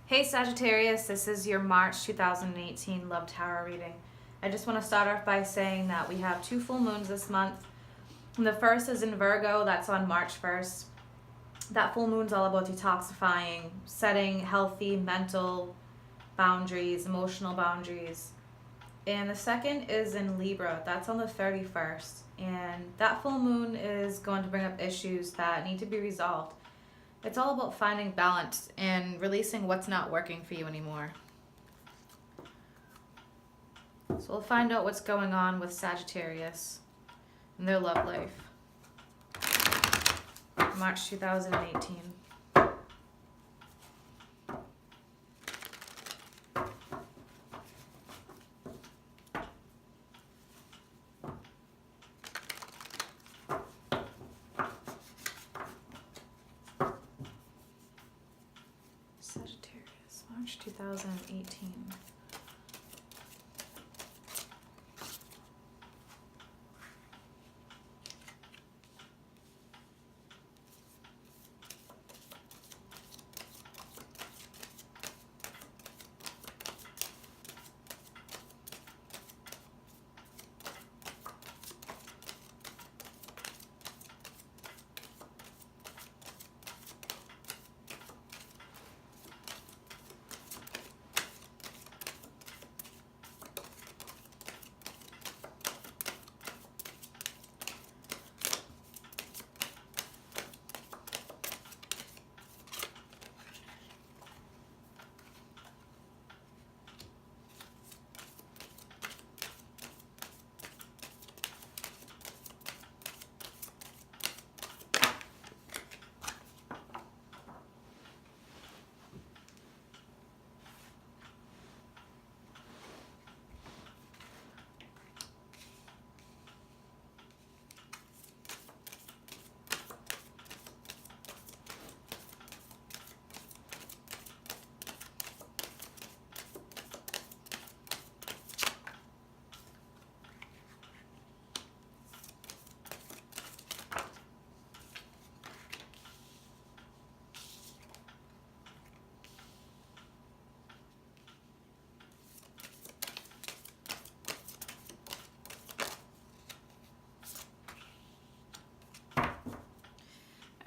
Hey Sagittarius, this is your March 2018 Love Tarot reading. I just want to start off by saying that we have 2 full moons this month. And the first is in Virgo, that's on March 1st. That full moon's all about detoxifying, setting healthy mental boundaries, emotional boundaries. And the second is in Libra, that's on the 31st. And that full moon is going to bring up issues that need to be resolved. It's all about finding balance and releasing what's not working for you anymore. So we'll find out what's going on with Sagittarius and their love life. March 2018. Sagittarius, March 2018.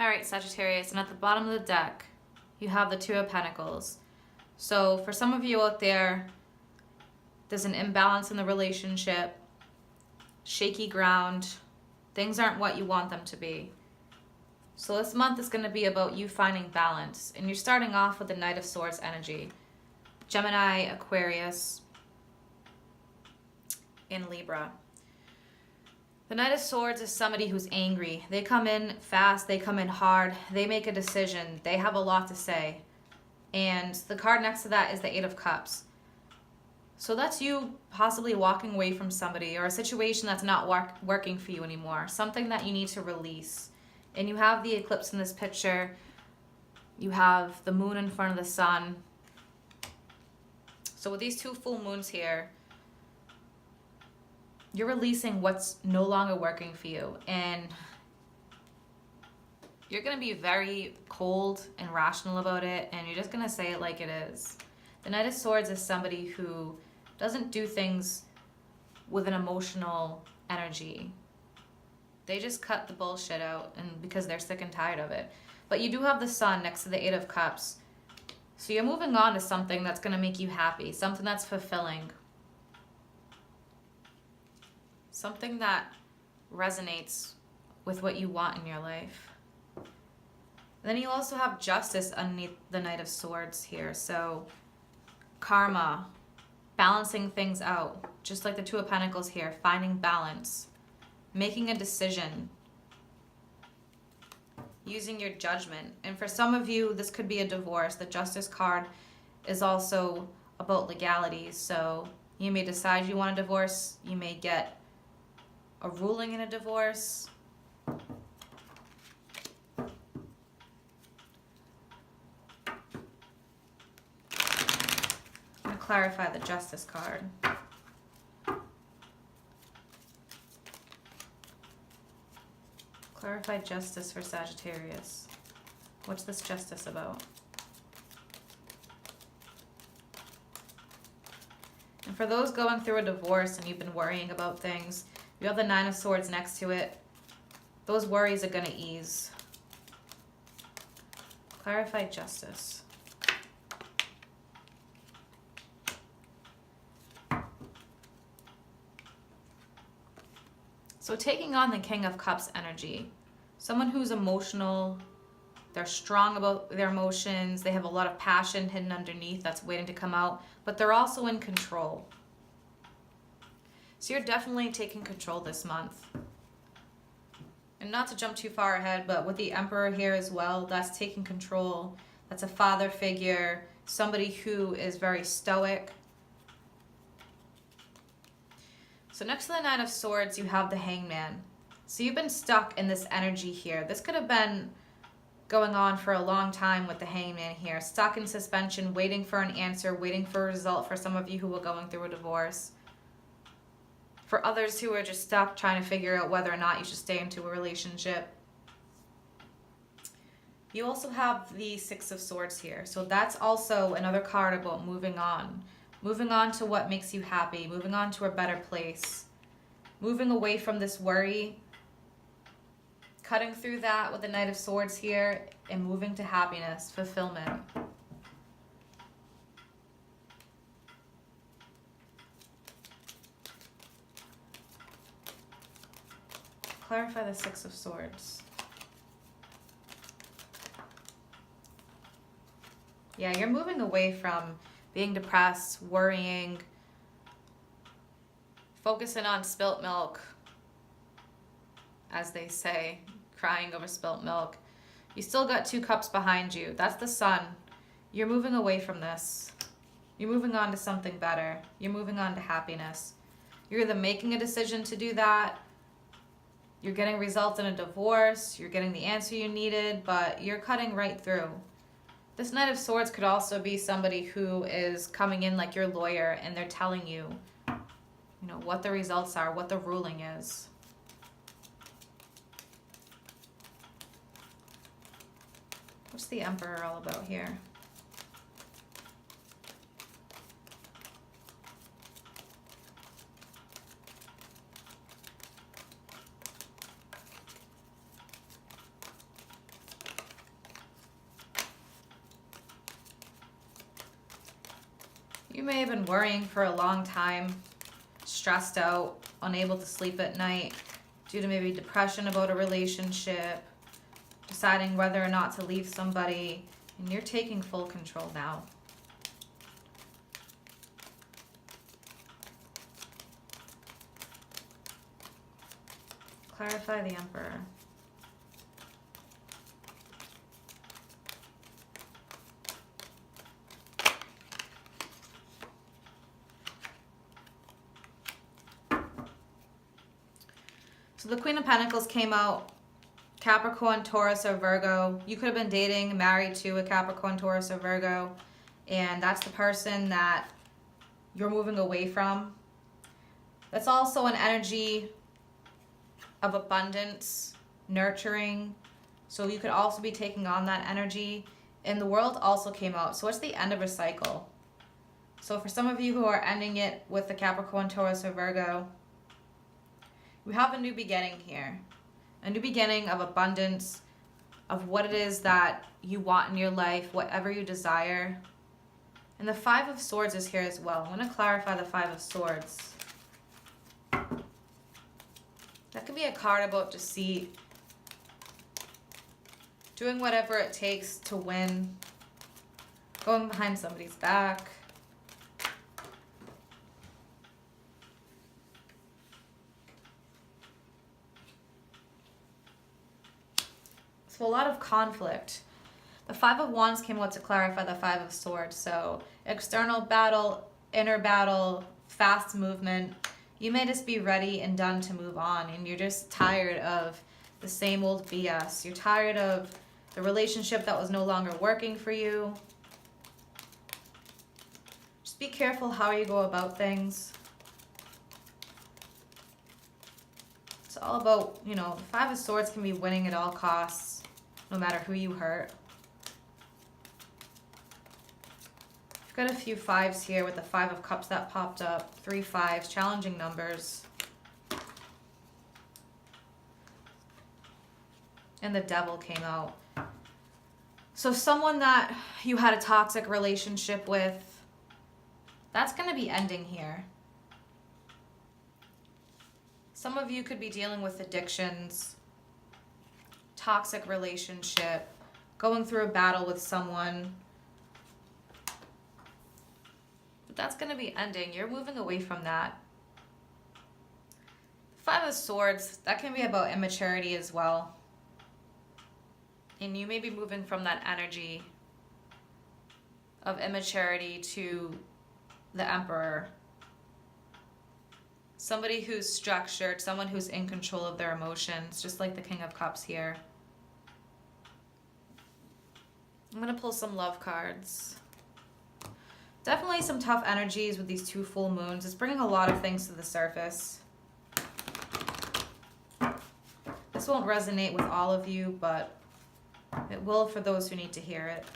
Alright, Sagittarius, and at the bottom of the deck, you have the Two of Pentacles. So for some of you out there, there's an imbalance in the relationship, shaky ground, things aren't what you want them to be. So this month is going to be about you finding balance, and you're starting off with the Knight of Swords energy. Gemini, Aquarius, and Libra. The Knight of Swords is somebody who's angry. They come in fast, they come in hard, they make a decision, they have a lot to say. And the card next to that is the Eight of Cups. So that's you possibly walking away from somebody or a situation that's not working for you anymore, something that you need to release. And you have the eclipse in this picture, you have the moon in front of the sun. So with these 2 full moons here, you're releasing what's no longer working for you, and you're going to be very cold and rational about it, and you're just going to say it like it is. The Knight of Swords is somebody who doesn't do things with an emotional energy. They just cut the bullshit out, and because they're sick and tired of it. But you do have the Sun next to the Eight of Cups. So you're moving on to something that's going to make you happy, something that's fulfilling. Something that resonates with what you want in your life. And then you also have Justice underneath the Knight of Swords here. So karma, balancing things out. Just like the Two of Pentacles here, finding balance. Making a decision. Using your judgment. And for some of you, this could be a divorce. The Justice card is also about legalities. So you may decide you want a divorce. You may get a ruling in a divorce. I'm going to clarify the Justice card. Clarify justice for Sagittarius. What's this justice about? For those going through a divorce and you've been worrying about things, you have the Nine of Swords next to it. Those worries are going to ease. Clarify justice. So taking on the King of Cups energy, someone who's emotional, they're strong about their emotions, they have a lot of passion hidden underneath that's waiting to come out, but they're also in control. So you're definitely taking control this month. And not to jump too far ahead, but with the Emperor here as well, that's taking control. That's a father figure, somebody who is very stoic. So next to the Nine of Swords, you have the Hangman. So you've been stuck in this energy here. This could have been going on for a long time with the Hangman here. Stuck in suspension, waiting for an answer, waiting for a result for some of you who are going through a divorce. For others who are just stuck trying to figure out whether or not you should stay into a relationship. You also have the Six of Swords here. So that's also another card about moving on. Moving on to what makes you happy. Moving on to a better place. Moving away from this worry. Cutting through that with the Knight of Swords here. And moving to happiness, fulfillment. Clarify the Six of Swords. Yeah, you're moving away from being depressed, worrying, focusing on spilt milk, as they say, crying over spilt milk. You still got 2 cups behind you. That's the Sun. You're moving away from this. You're moving on to something better. You're moving on to happiness. You're either making a decision to do that, you're getting results in a divorce, you're getting the answer you needed, but you're cutting right through. This Knight of Swords could also be somebody who is coming in like your lawyer and they're telling you, what the results are, what the ruling is. What's the Emperor all about here? You may have been worrying for a long time, stressed out, unable to sleep at night due to maybe depression about a relationship, deciding whether or not to leave somebody, and you're taking full control now. Clarify the Emperor. So the Queen of Pentacles came out, Capricorn, Taurus, or Virgo. You could have been dating, married to a Capricorn, Taurus, or Virgo, and that's the person that you're moving away from. That's also an energy of abundance, nurturing. So you could also be taking on that energy. And the World also came out. So it's the end of a cycle. So for some of you who are ending it with the Capricorn, Taurus, or Virgo, we have a new beginning here. A new beginning of abundance, of what it is that you want in your life, whatever you desire. And the Five of Swords is here as well. I'm going to clarify the Five of Swords. That could be a card about deceit. Doing whatever it takes to win. Going behind somebody's back. So a lot of conflict. The Five of Wands came out to clarify the Five of Swords. So external battle, inner battle, fast movement. You may just be ready and done to move on, and you're just tired of the same old BS. You're tired of the relationship that was no longer working for you. Just be careful how you go about things. It's all about, the Five of Swords can be winning at all costs, no matter who you hurt. Got a few fives here with the Five of Cups that popped up. 3 5s, challenging numbers. And the Devil came out. So someone that you had a toxic relationship with, that's going to be ending here. Some of you could be dealing with addictions, toxic relationship, going through a battle with someone. But that's going to be ending. You're moving away from that. Five of Swords, that can be about immaturity as well. And you may be moving from that energy of immaturity to the Emperor. Somebody who's structured, someone who's in control of their emotions, just like the King of Cups here. I'm going to pull some love cards. Definitely some tough energies with these 2 full moons. It's bringing a lot of things to the surface. This won't resonate with all of you, but it will for those who need to hear it.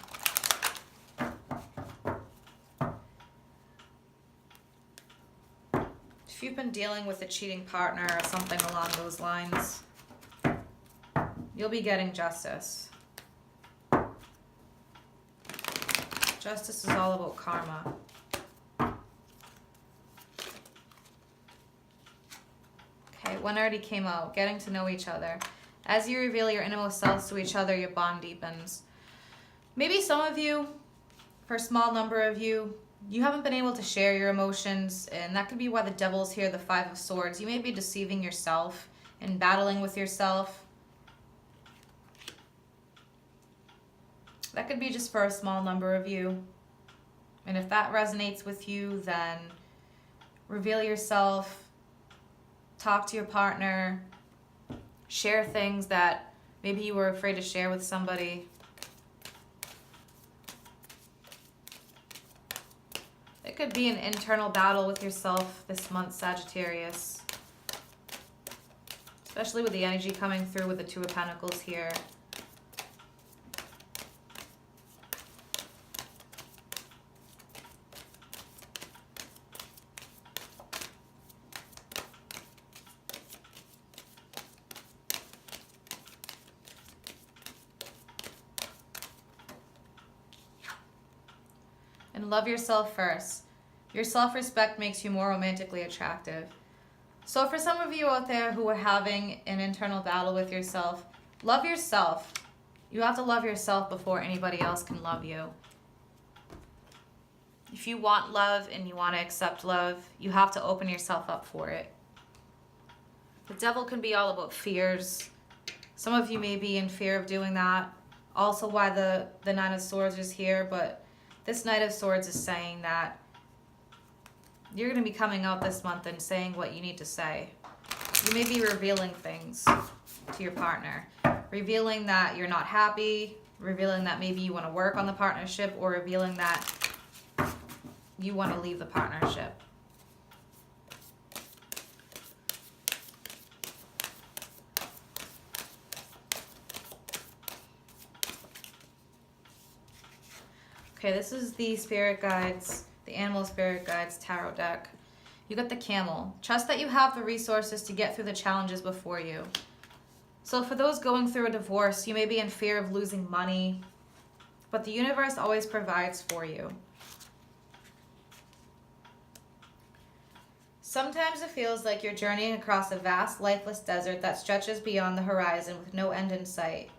If you've been dealing with a cheating partner or something along those lines, you'll be getting justice. Justice is all about karma. Okay, one already came out. Getting to know each other. As you reveal your innermost selves to each other, your bond deepens. Maybe some of you, for a small number of you, you haven't been able to share your emotions, and that could be why the Devil's here, the Five of Swords. You may be deceiving yourself and battling with yourself. That could be just for a small number of you. And if that resonates with you, then reveal yourself, talk to your partner, share things that maybe you were afraid to share with somebody. It could be an internal battle with yourself this month, Sagittarius. Especially with the energy coming through with the Two of Pentacles here. And love yourself first. Your self-respect makes you more romantically attractive. So for some of you out there who are having an internal battle with yourself, love yourself. You have to love yourself before anybody else can love you. If you want love and you want to accept love, you have to open yourself up for it. The Devil can be all about fears. Some of you may be in fear of doing that. Also why the Nine of Swords is here, but this Knight of Swords is saying that you're going to be coming out this month and saying what you need to say. You may be revealing things to your partner. Revealing that you're not happy. Revealing that maybe you want to work on the partnership. Or revealing that you want to leave the partnership. Okay, this is the Spirit Guides, the Animal Spirit Guides Tarot deck. You got the Camel. Trust that you have the resources to get through the challenges before you. So for those going through a divorce, you may be in fear of losing money, but the universe always provides for you. Sometimes it feels like you're journeying across a vast, lifeless desert that stretches beyond the horizon with no end in sight.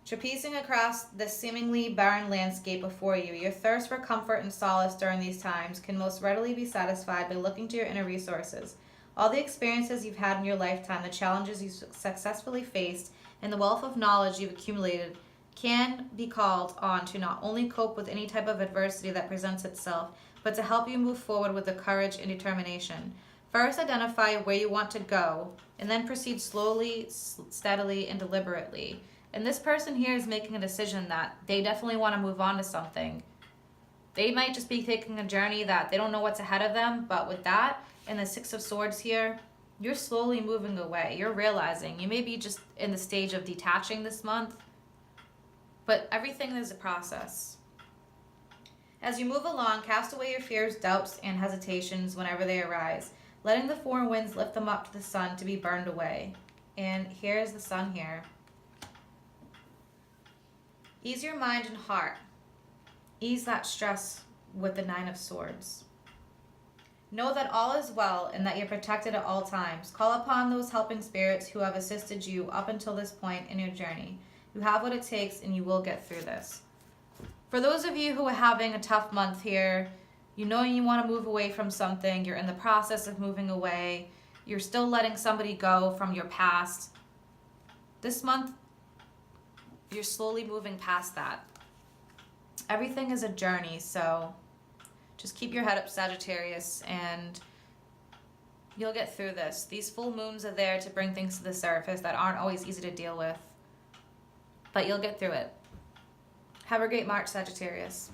Trapezing across the seemingly barren landscape before you, your thirst for comfort and solace during these times can most readily be satisfied by looking to your inner resources. All the experiences you've had in your lifetime, the challenges you've successfully faced, and the wealth of knowledge you've accumulated can be called on to not only cope with any type of adversity that presents itself, but to help you move forward with the courage and determination. First, identify where you want to go, and then proceed slowly, steadily, and deliberately. And this person here is making a decision that they definitely want to move on to something. They might just be taking a journey that they don't know what's ahead of them, but with that and the Six of Swords here, you're slowly moving away. You're realizing you may be just in the stage of detaching this month, but everything is a process. As you move along, cast away your fears, doubts, and hesitations whenever they arise, letting the four winds lift them up to the sun to be burned away. And here's the sun here. Ease your mind and heart. Ease that stress with the Nine of Swords. Know that all is well and that you're protected at all times. Call upon those helping spirits who have assisted you up until this point in your journey. You have what it takes and you will get through this. For those of you who are having a tough month here, you know you want to move away from something, you're in the process of moving away, you're still letting somebody go from your past. This month, you're slowly moving past that. Everything is a journey, so just keep your head up, Sagittarius, and you'll get through this. These full moons are there to bring things to the surface that aren't always easy to deal with, but you'll get through it. Have a great March, Sagittarius.